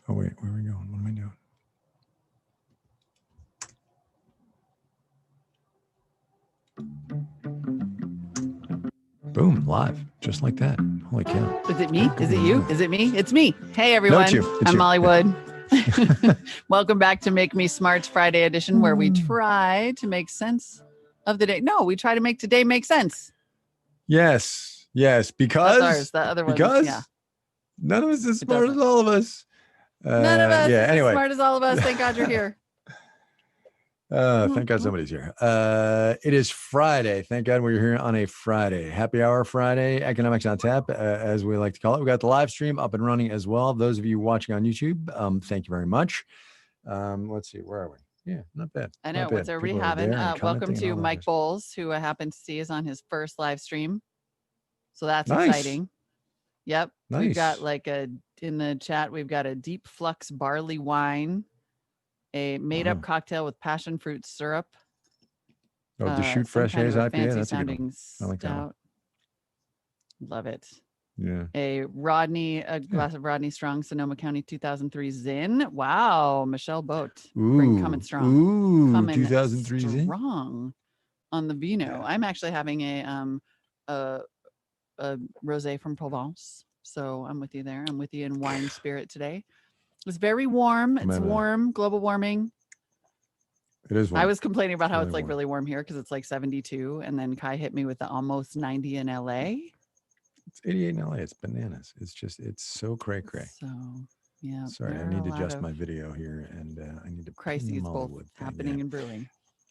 Oh, wait, where are we going? What am I doing? Boom, live, just like that. Holy cow. Is it me? Is it you? Is it me? It's me. Hey, everyone. No, it's you. I'm Molly Wood. Welcome back to Make Me Smart's Friday edition, where we try to make sense of the day. No, we try to make today make sense. Yes, because that's ours. The other one, yeah. None of us is as smart as all of us. None of us is anyway. as smart as all of us. Thank God you're here. Thank God somebody's here. It is Friday. Thank God we're here on a Friday. Happy Hour Friday, Economics on Tap, as we like to call it. We got the live stream up and running as well. Those of you watching on YouTube, thank you very much. Let's see, where are we? Yeah, not bad. I know. What's everybody having? Welcome to Mike Bowles, who I happen to see is on his first live stream. So that's exciting. Yep. Nice. We've got in the chat, we've got a deep flux barley wine, a made-up cocktail with passion fruit syrup. Oh, the Shoot Fresh Haze IPA. That's a good one. I like that one. Love it. Yeah. A glass of Rodney Strong, Sonoma County 2003 Zin. Wow. Michelle Boat. Coming strong. Ooh, 2003 Zin. Strong on the vino. Yeah. I'm actually having a rosé from Provence. So I'm with you there. I'm with you in wine spirit today. It's very warm. It's warm. Global warming. It is warm. I was complaining about how it's like really warm here because it's like 72. And then Kai hit me with the almost 90 in LA. It's 88 in LA. It's bananas. It's so cray. So, yeah. Sorry, I need to adjust my video here. And I need to. Crises both happening and brewing.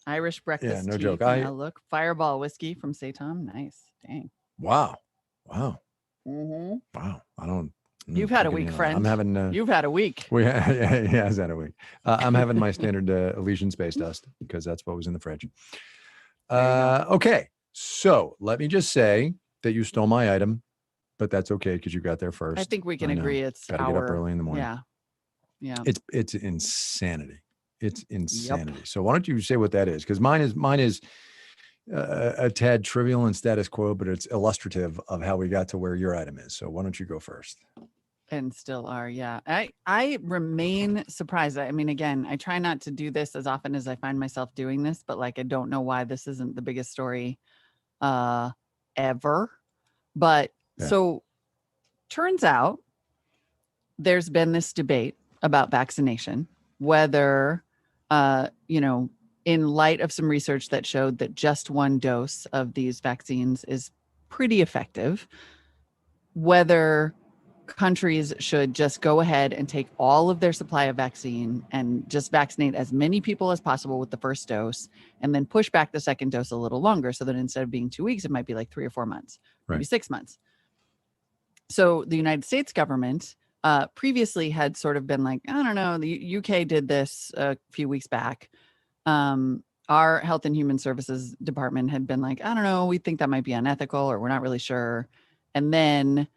Irish breakfast. Yeah, no tea. joke. Look. Fireball whiskey from Satan. Nice. Dang. Wow. Mm-hmm. Wow. I don't. You've had a week, friend. I'm having. You've had a week. He has had a week. I'm having my standard Elysian space dust because that's what was in the fridge. Okay, so let me just say that you stole my item, but that's okay because you got there first. I think we can agree it's gotta get up early in the morning. Yeah. It's insanity. It's insanity. Yep. So why don't you say what that is? Because mine is. A tad trivial and status quo, but it's illustrative of how we got to where your item is. So why don't you go first? And still are, yeah. I remain surprised. I mean, again, I try not to do this as often as I find myself doing this, but I don't know why this isn't the biggest story ever. But so turns out there's been this debate about vaccination, whether, in light of some research that showed that just one dose of these vaccines is pretty effective, whether countries should just go ahead and take all of their supply of vaccine and just vaccinate as many people as possible with the first dose and then push back the second dose a little longer so that instead of being 2 weeks, it might be like 3 or 4 months, maybe 6 months. So the United States government previously had sort of been like, I don't know, the UK did this a few weeks back. Our Health and Human Services Department had been like, I don't know, we think that might be unethical or we're not really sure. And then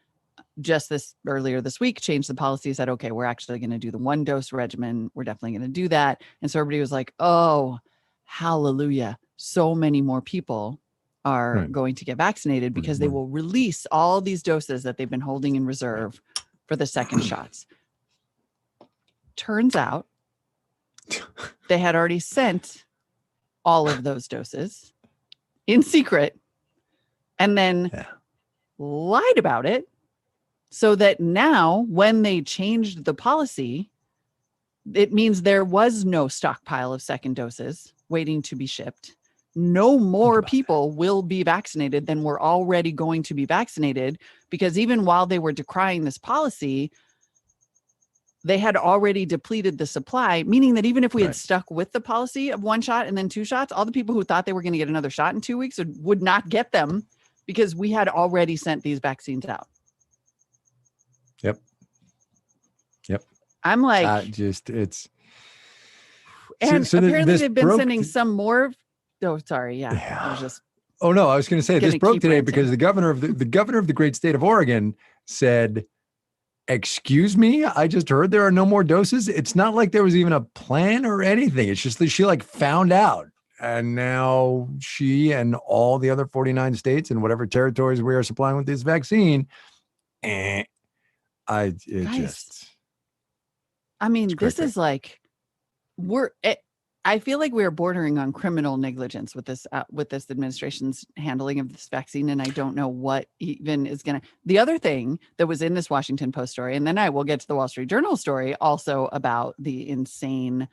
just earlier this week changed the policy, said, okay, we're actually going to do the 1 dose regimen. We're definitely going to do that. And so everybody was like, oh, hallelujah. So many more people are going to get vaccinated because they will release all these doses that they've been holding in reserve for the second shots. Turns out they had already sent all of those doses in secret and then lied about it so that now when they changed the policy, it means there was no stockpile of second doses waiting to be shipped. No more people will be vaccinated than were already going to be vaccinated because even while they were decrying this policy, they had already depleted the supply, meaning that even if we had stuck with the policy of 1 shot and then 2 shots, all the people who thought they were going to get another shot in 2 weeks would not get them because we had already sent these vaccines out. Yep. I'm like, and so apparently they've been sending some more. Oh, sorry. Yeah. I was just. Oh no, I was going to say this broke today because the governor of the great state of Oregon said, excuse me, I just heard there are no more doses. It's not like there was even a plan or anything. It's just that she found out. And now she and all the other 49 states and whatever territories we are supplying with this vaccine, I mean, this is like I feel like we're bordering on criminal negligence with this administration's handling of this vaccine, and I don't know what even is going to. The other thing that was in this Washington Post story, and then I will get to the Wall Street Journal story, also about the insane,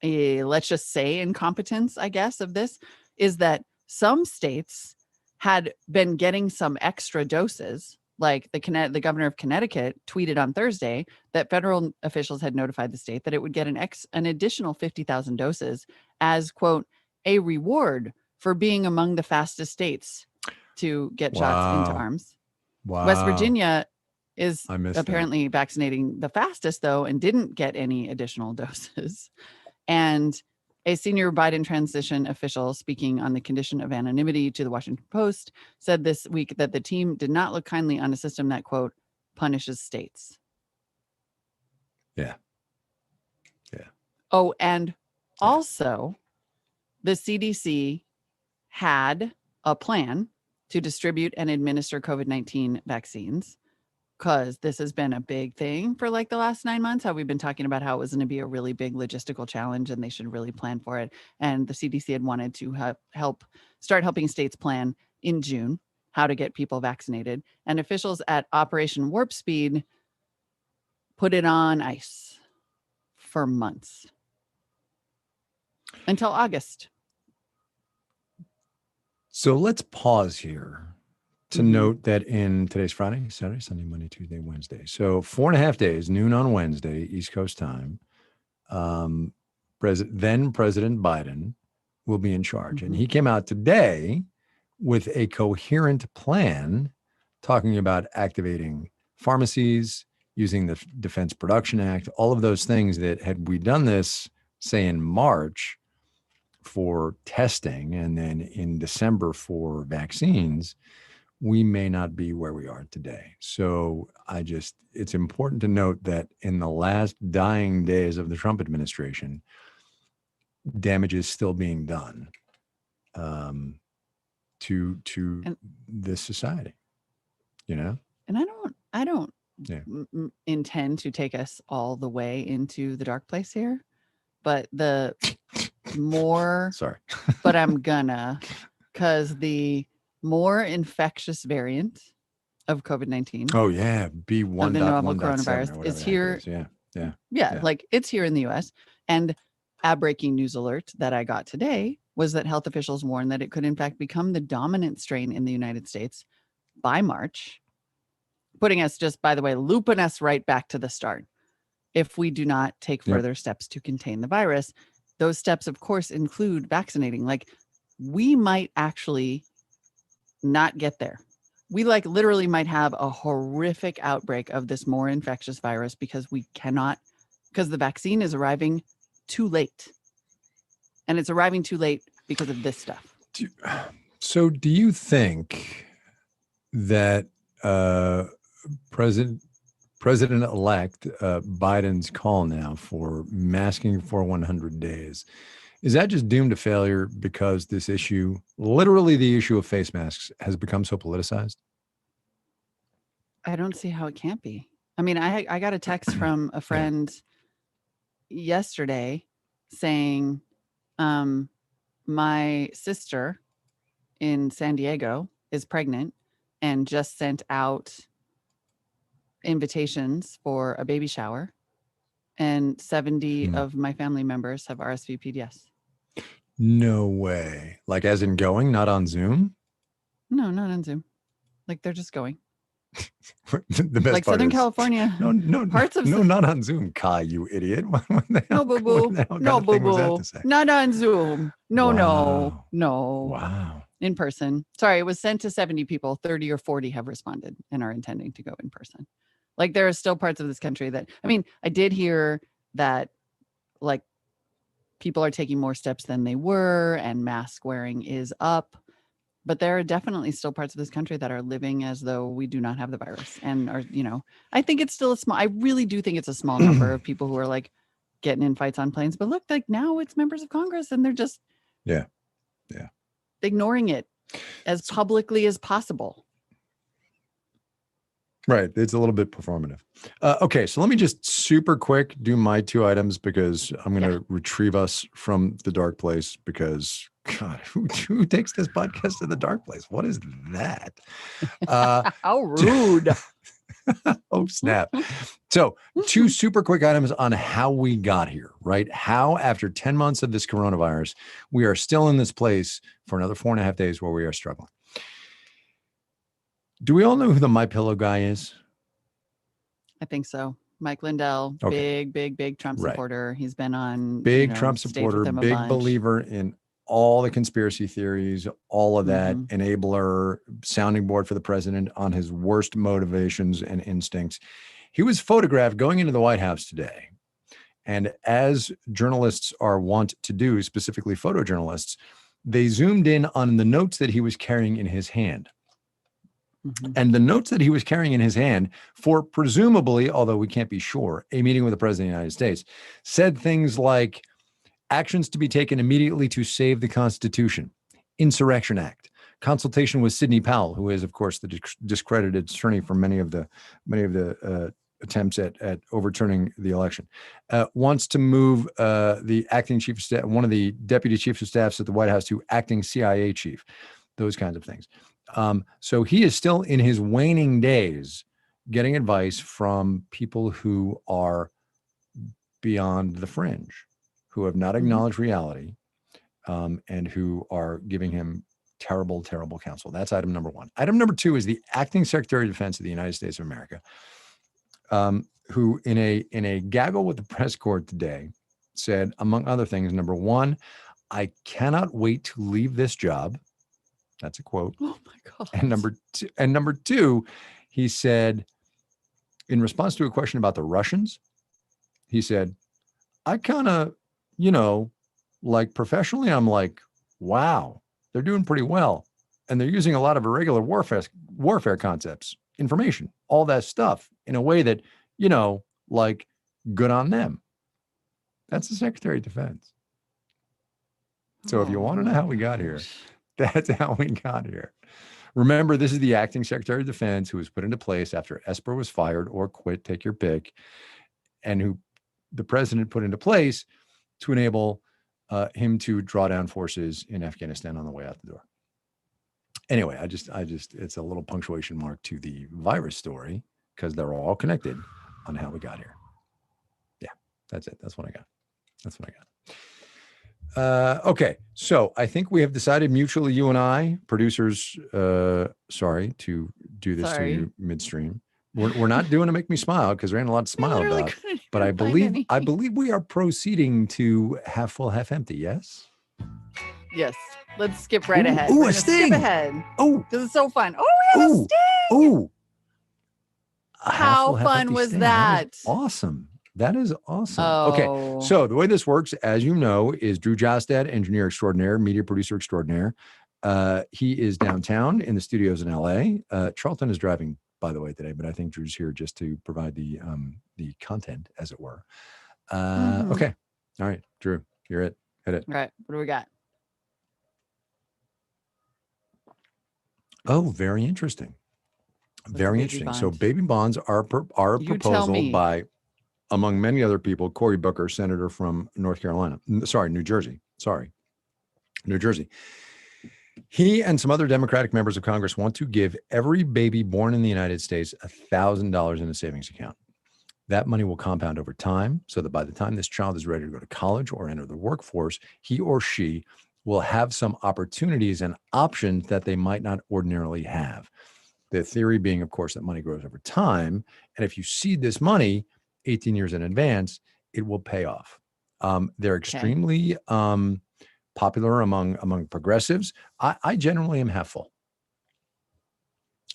let's just say, incompetence, I guess, of this, is that some states had been getting some extra doses. Like the governor of Connecticut tweeted on Thursday that federal officials had notified the state that it would get an additional 50,000 doses as, quote, a reward for being among the fastest states to get shots into arms. Wow. West Virginia is apparently vaccinating the fastest, though, and didn't get any additional doses. And a senior Biden transition official speaking on the condition of anonymity to the Washington Post said this week that the team did not look kindly on a system that, quote, punishes states. Yeah. Oh, and also the CDC had a plan to distribute and administer COVID-19 vaccines, because this has been a big thing for like the last 9 months, how we've been talking about how it was going to be a really big logistical challenge and they should really plan for it. And the CDC had wanted to start helping states plan in June how to get people vaccinated. And officials at Operation Warp Speed put it on ice for months until August. So let's pause here to note that in today's Friday, Saturday, Sunday, Monday, Tuesday, Wednesday. So 4.5 days, noon on Wednesday, East Coast time. Then President Biden will be in charge. And he came out today with a coherent plan talking about activating pharmacies, using the Defense Production Act, all of those things that had we done this, say in March for testing and then in December for vaccines, we may not be where we are today. So it's important to note that in the last dying days of the Trump administration, damage is still being done to this society, And I don't intend to take us all the way into the dark place here, but the more, sorry, but I'm gonna, because the more infectious variant of COVID-19. Oh yeah, B1.1 of the novel coronavirus is here. Yeah, like it's here in the US. And a breaking news alert that I got today was that health officials warned that it could in fact become the dominant strain in the United States by March, putting us, just by the way, looping us right back to the start. If we do not take further steps to contain the virus, those steps, of course, include vaccinating. Like, we might actually not get there. We literally might have a horrific outbreak of this more infectious virus because the vaccine is arriving too late. And it's arriving too late because of this stuff. So do you think that President-elect Biden's call now for masking for 100 days, is that just doomed to failure because this issue, literally the issue of face masks, has become so politicized? I don't see how it can't be. I mean, I got a text from a friend yesterday saying, my sister in San Diego is pregnant and just sent out invitations for a baby shower, and 70 of my family members have RSVP'd yes. No way. Like, as in going, not on Zoom? No, not on Zoom. Like, they're just going. The best like part Southern is, California. Not on Zoom, Kai, you idiot. No, boo boo. No, boo boo. Not on Zoom. No. Wow. In person. Sorry, it was sent to 70 people. 30 or 40 have responded and are intending to go in person. Like, there are still parts of this country that, I mean, I did hear that like people are taking more steps than they were and mask wearing is up. But there are definitely still parts of this country that are living as though we do not have the virus and are, I think it's still I really do think it's a small number of people who are like getting in fights on planes. But look, like now it's members of Congress and they're just ignoring it as publicly as possible. Right. It's a little bit performative. Okay. So let me just super quick do my 2 items because I'm going to retrieve us from the dark place because God, who takes this podcast to the dark place? What is that? How rude. Oh, snap. So 2 super quick items on how we got here, right? How after 10 months of this coronavirus, we are still in this place for another 4.5 days where we are struggling. Do we all know who the MyPillow guy is? I think so. Mike Lindell, big Trump supporter. He's been on big Trump stage supporter, with him a big bunch. believer in all the conspiracy theories, all of that, enabler, sounding board for the president on his worst motivations and instincts. He was photographed going into the White House today. And as journalists are wont to do, specifically photojournalists, they zoomed in on the notes that he was carrying in his hand. And the notes that he was carrying in his hand for presumably, although we can't be sure, a meeting with the president of the United States, said things like actions to be taken immediately to save the Constitution, Insurrection Act, consultation with Sidney Powell, who is, of course, the discredited attorney for many of the attempts at overturning the election, wants to move the acting chief of staff, one of the deputy chiefs of staffs at the White House, to acting CIA chief, those kinds of things. So he is still in his waning days getting advice from people who are beyond the fringe, who have not acknowledged reality, and who are giving him terrible, terrible counsel. That's item number 1. Item number 2 is the acting Secretary of Defense of the United States of America, who in a gaggle with the press corps today said, among other things, number 1, I cannot wait to leave this job. That's a quote. Oh my God. And number two, he said, in response to a question about the Russians, he said, I kind of, like professionally, I'm like, wow, they're doing pretty well. And they're using a lot of irregular warfare concepts, information, all that stuff in a way that, like good on them. That's the Secretary of Defense. So if you want to know how we got here, that's how we got here. Remember, this is the acting Secretary of Defense who was put into place after Esper was fired or quit, take your pick, and who the president put into place to enable him to draw down forces in Afghanistan on the way out the door. Anyway, I just, it's a little punctuation mark to the virus story because they're all connected on how we got here. Yeah, that's it. That's what I got. Okay, so I think we have decided mutually, you and I, producers, sorry to do this to you midstream. We're not doing to make me smile because there ain't a lot to smile about. But I believe we are proceeding to half full, half empty. Yes. Yes. Let's skip right ahead. Ooh, a sting. Skip ahead. Oh, this is so fun. Oh, we have a sting. Ooh. How fun was that? Awesome. That is awesome. Oh. Okay. So the way this works, as you know, is Drew Jostad, engineer extraordinaire, media producer extraordinaire. He is downtown in the studios in LA. Charlton is driving, by the way, today, but I think Drew's here just to provide the content, as it were. Okay. All right, Drew, you're it. Hit it. All right. What do we got? Oh, very interesting. Very interesting. Bond? So baby bonds are a proposal by, among many other people, Cory Booker, senator from New Jersey. New Jersey. He and some other Democratic members of Congress want to give every baby born in the United States $1,000 in a savings account. That money will compound over time so that by the time this child is ready to go to college or enter the workforce, he or she will have some opportunities and options that they might not ordinarily have. The theory being, of course, that money grows over time. And if you seed this money 18 years in advance, it will pay off. They're extremely popular among progressives. I generally am half full.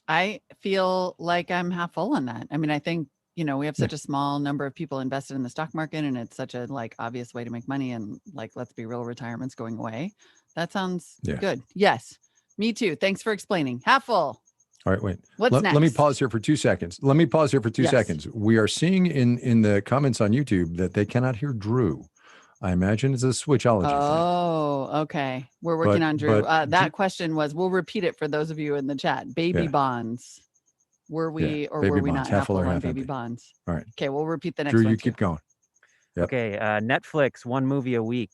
I feel like I'm half full on that. I mean, I think, we have such a small number of people invested in the stock market, and it's such a obvious way to make money. And let's be real, retirement's going away. That sounds good. Yes, me too. Thanks for explaining. Half full. All right, wait. What's next? Let me pause here for 2 seconds. Seconds. We are seeing in the comments on YouTube that they cannot hear Drew. I imagine it's a switchology thing. Oh, okay. We're working on Drew. That question was, we'll repeat it for those of you in the chat. Baby bonds. Were we or baby were we bonds, not half full half or full on half baby empty. bonds? All right. Okay, we'll repeat the next Drew, one you too. keep going. Yep. Okay, Netflix, one movie a week.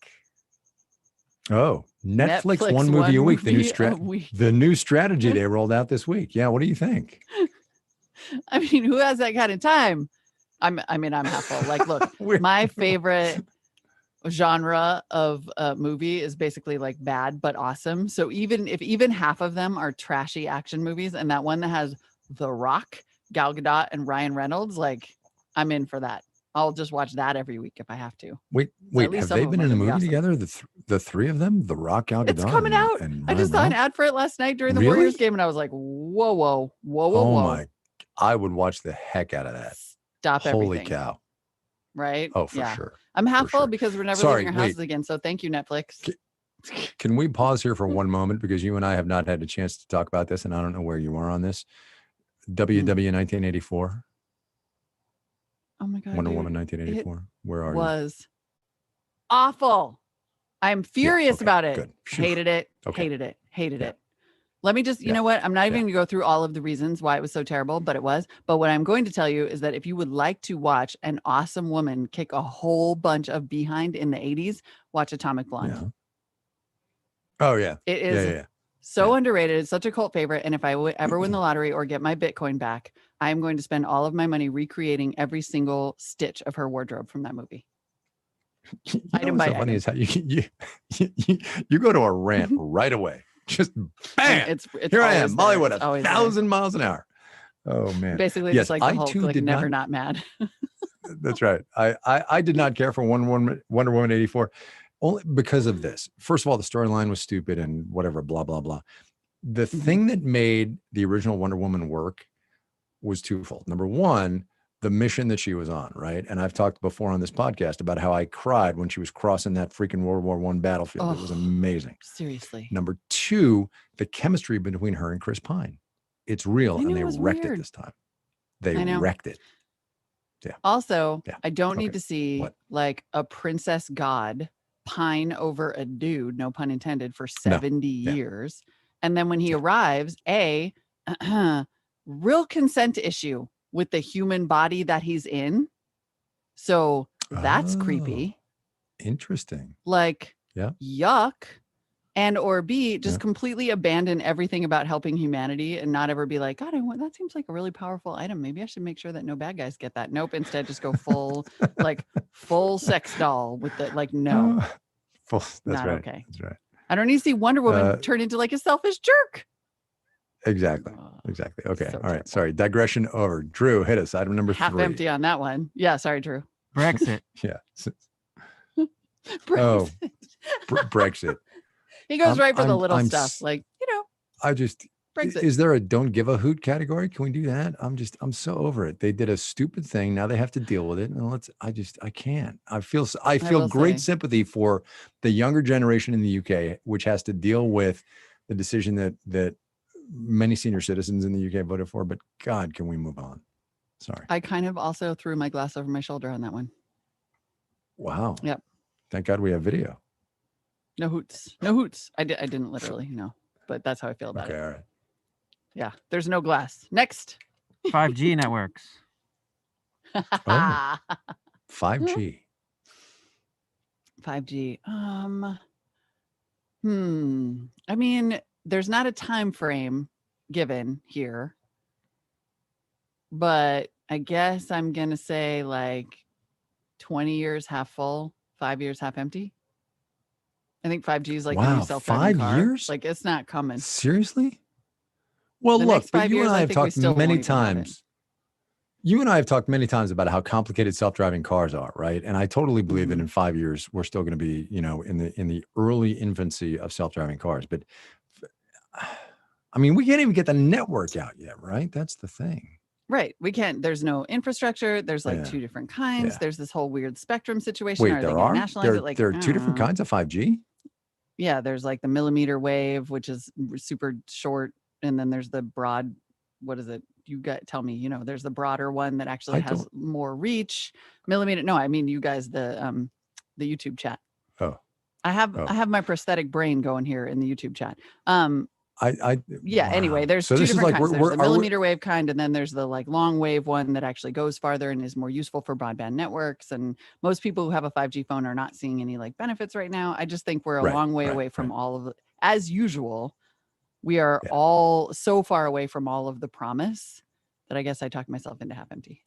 Oh, Netflix one movie a week. The new strategy they rolled out this week. Yeah, what do you think? I mean, who has that kind of time? I'm half full. Like, look, my favorite genre of movie is basically like bad but awesome. So even half of them are trashy action movies, and that one that has The Rock, Gal Gadot, and Ryan Reynolds, like I'm in for that. I'll just watch that every week if I have to. Wait, have they been in a movie together? The three of them, The Rock, Gal Gadot, it's coming out. And I just saw an ad for it last night during the Warriors game, and I was like, whoa. Oh my! I would watch the heck out of that. Stop Holy everything. cow! Right? Oh, for sure. I'm half full because we're never leaving our houses again. So thank you, Netflix. Can we pause here for one moment, because you and I have not had a chance to talk about this, and I don't know where you are on this. WW 1984. Oh my God. Wonder Woman 1984. Where are you? Was awful. I'm furious about it. Good. Hated it. Hated it. Let me just, you know what? I'm not even going to go through all of the reasons why it was so terrible, but it was. But what I'm going to tell you is that if you would like to watch an awesome woman kick a whole bunch of behind in the 80s, watch Atomic Blonde. Yeah. Oh, yeah. It is so underrated. It's such a cult favorite. And if I ever win the lottery or get my Bitcoin back, I'm going to spend all of my money recreating every single stitch of her wardrobe from that movie. Item by item. Funny is how you go to a rant right away. Just bam! It's here I am, Molly, what 1,000 miles an hour. Oh man! Basically, just like the Hulk, like never not mad. That's right. I did not care for Wonder Woman 84, only because of this. First of all, the storyline was stupid and whatever, blah blah blah. The thing that made the original Wonder Woman work was twofold. Number one, the mission that she was on, right? And I've talked before on this podcast about how I cried when she was crossing that freaking World War I battlefield. It was amazing. Seriously. Number two, the chemistry between her and Chris Pine. It's real, and they wrecked it this time. They wrecked it. Yeah. Also, I don't need to see like a princess god pine over a dude, no pun intended, for 70 years. And then when he arrives, real consent issue with the human body that he's in. So that's creepy. Interesting. Like, yuck. And or B, just completely abandon everything about helping humanity and not ever be like, God, that seems like a really powerful item. Maybe I should make sure that no bad guys get that. Nope. Instead, just go full, full sex doll with the, no. That's not right. Okay. That's right. I don't need to see Wonder Woman turn into like a selfish jerk. Exactly. Okay. So all right. Sorry. Digression over. Drew, hit us. Item number 3. Half empty on that one. Yeah. Sorry, Drew. Brexit. Brexit. Brexit. He goes right for the little stuff. Brexit. Is there a don't give a hoot category? Can we do that? I'm so over it. They did a stupid thing. Now they have to deal with it. And I can't. I feel great sympathy for the younger generation in the UK, which has to deal with the decision that many senior citizens in the UK voted for, but God, can we move on? Sorry. I kind of also threw my glass over my shoulder on that one. Wow. Yep. Thank God we have video. No hoots. No hoots. I didn't literally, but that's how I feel about it. Okay. All right. Yeah. There's no glass. Next. 5G networks. 5G. 5G. I mean, there's not a time frame given here, but I guess I'm going to say 20 years half full, 5 years half empty. I think 5G is the new self-driving car. 5 years? It's not coming. Seriously? Well, look, but you and I have talked many times. You and I have talked many times about how complicated self-driving cars are, right? And I totally believe that in 5 years we're still going to be, in the early infancy of self-driving cars. But I mean, we can't even get the network out yet, right? That's the thing. Right. We can't. There's no infrastructure. There's 2 different kinds. There's this whole weird spectrum situation. Wait, there are? There are 2 different kinds of 5G? Yeah, there's the millimeter wave, which is super short. And then there's the broad, what is it? Tell me, there's the broader one that actually has more reach. Millimeter. No, I mean, you guys, the YouTube chat. Oh. I have my prosthetic brain going here in the YouTube chat. Yeah. Wow. Anyway, there's so two this is different like kinds. There's the are we- millimeter wave kind, and then there's the like long wave one that actually goes farther and is more useful for broadband networks. And most people who have a 5G phone are not seeing any like benefits right now. I just think we're a long way away from all of it. As usual, we are all so far away from all of the promise that I guess I talked myself into half empty.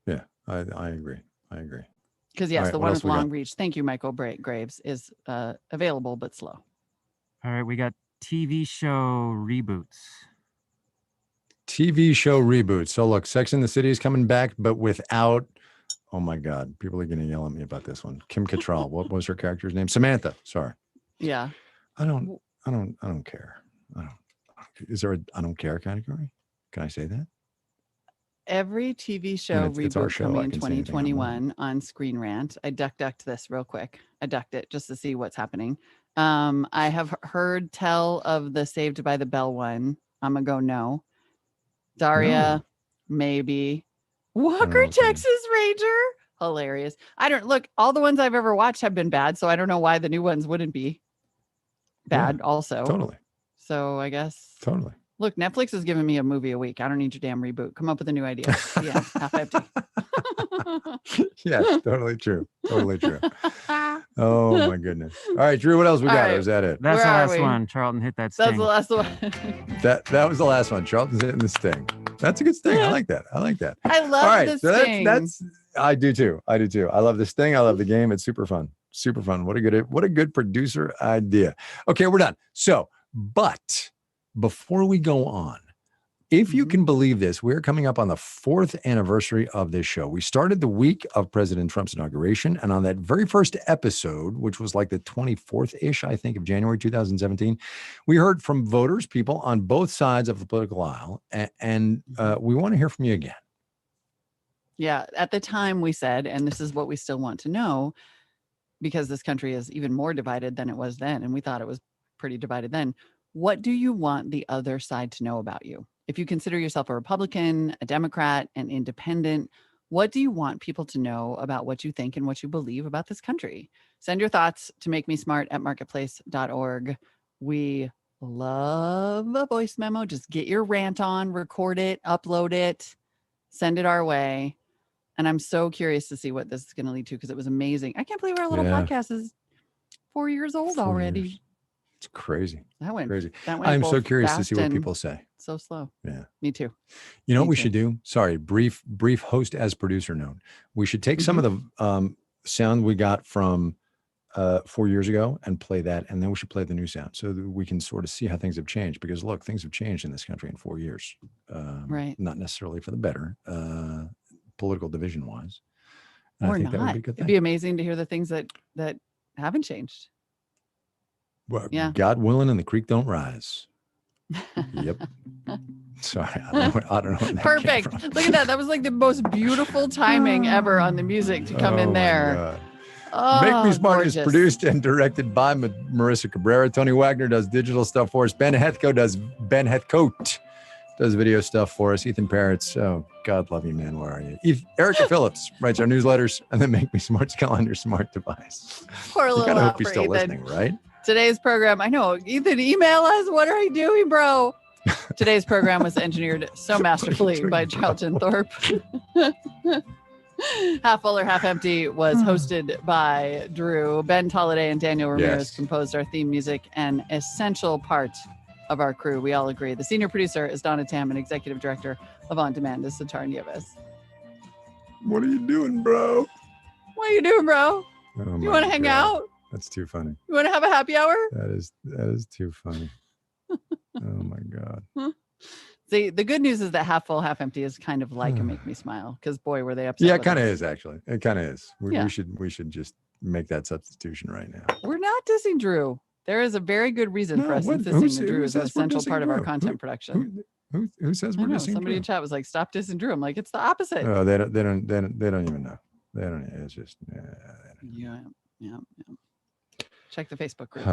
Yeah, I agree. Because yes, right, the what one else with we got? long reach, thank you, Michael Graves, is available but slow. All right, we got TV show reboots. TV show reboot. So look, Sex and the City is coming back, but without. Oh my God, people are going to yell at me about this one. Kim Cattrall. What was her character's name? Samantha. Sorry. Yeah. I don't care. Is there a I don't care category? Can I say that? Every TV show it's our reboot show. coming I in can say anything I want. 2021 on Screen Rant. I ducked this real quick. I ducked it just to see what's happening. I have heard tell of the Saved by the Bell one. I'm gonna go no. Daria, maybe. Walker, Texas Ranger, hilarious. I don't look. All the ones I've ever watched have been bad, so I don't know why the new ones wouldn't be bad. Also, Totally. So I guess Totally. Look, Netflix is giving me a movie a week. I don't need your damn reboot. Come up with a new idea. Yeah, half empty. Yes, totally true. Totally true. Oh my goodness. All right, Drew, what else we got? right. Or is that it? That's Where the are last we? one. Charlton hit that sting. That's the last one. That was the last one. Charlton's hitting the sting. That's a good sting. I like that. I love All right, this so thing. that's I do too. I love this thing. I love the game. It's super fun. Super fun. What a good producer idea. Okay, we're done. So, but before we go on, if you can believe this, we're coming up on the 4th anniversary of this show. We started the week of President Trump's inauguration. And on that very first episode, which was like the 24th-ish, I think, of January 2017, we heard from voters, people on both sides of the political aisle. And we want to hear from you again. Yeah. At the time we said, and this is what we still want to know, because this country is even more divided than it was then. And we thought it was pretty divided then. What do you want the other side to know about you? If you consider yourself a Republican, a Democrat, an independent, what do you want people to know about what you think and what you believe about this country? Send your thoughts to makemesmart@marketplace.org. We love a voice memo. Just get your rant on, record it, upload it, send it our way. And I'm so curious to see what this is going to lead to because it was amazing. I can't believe our little podcast is 4 years old 4 already. years. It's crazy. That went crazy. That went I'm so both curious to fast see what and people say. so slow. Yeah. Me too. You know what Me we too. should do? Sorry, brief host as producer note. We should take some of the sound we got from 4 years ago and play that, and then we should play the new sound so that we can sort of see how things have changed. Because look, things have changed in this country in 4 years. Right. Not necessarily for the better, political division wise. Or I think not. that would be a good It'd thing. be amazing to hear the things that haven't changed. Well, Yeah. God willing, and the creek don't rise. Yep. Sorry, I don't know. What that came Perfect. from. Look at that. That was like the most beautiful timing ever on the music to come in Oh, my there. God. Oh, Make Me Smart is gorgeous. produced and directed by Marissa Cabrera. Tony Wagner does digital stuff for us. Ben Heathcote does video stuff for us. Ethan Parrots. Oh, God love you, man. Where are you? Erica Phillips writes our newsletters and then Make Me Smart's on your smart device. Poor You little gotta hope out he's for still Ethan. listening, right? Today's program, I know, Ethan, email us. What are you doing, bro? Today's program was engineered so masterfully by Charlton Thorpe. Half Full or Half Empty was hosted by Drew. Ben Tolliday and Daniel Ramirez composed our theme music, an essential part of our crew. We all agree. The senior producer is Donna Tam, and executive director of On Demand is Sitar Nieves. What are you doing, bro? What are you doing, bro? Oh, You want to hang out? That's too funny. You want to have a happy hour? That is too funny. Oh my God. See, the good news is that Half Full, Half Empty is kind of like a Make Me Smile, because boy, were they upset. Yeah, it with kind of us. is actually. It kind of is. Yeah. We should just make that substitution right now. We're not dissing Drew. There is a very good reason for us insisting that Drew is an essential part of our content production. Who says I we're know, dissing somebody in Drew? chat was like, "Stop dissing Drew." I'm like, it's the opposite. Oh, they don't even know. They don't. It's just. Yeah. Check the Facebook group.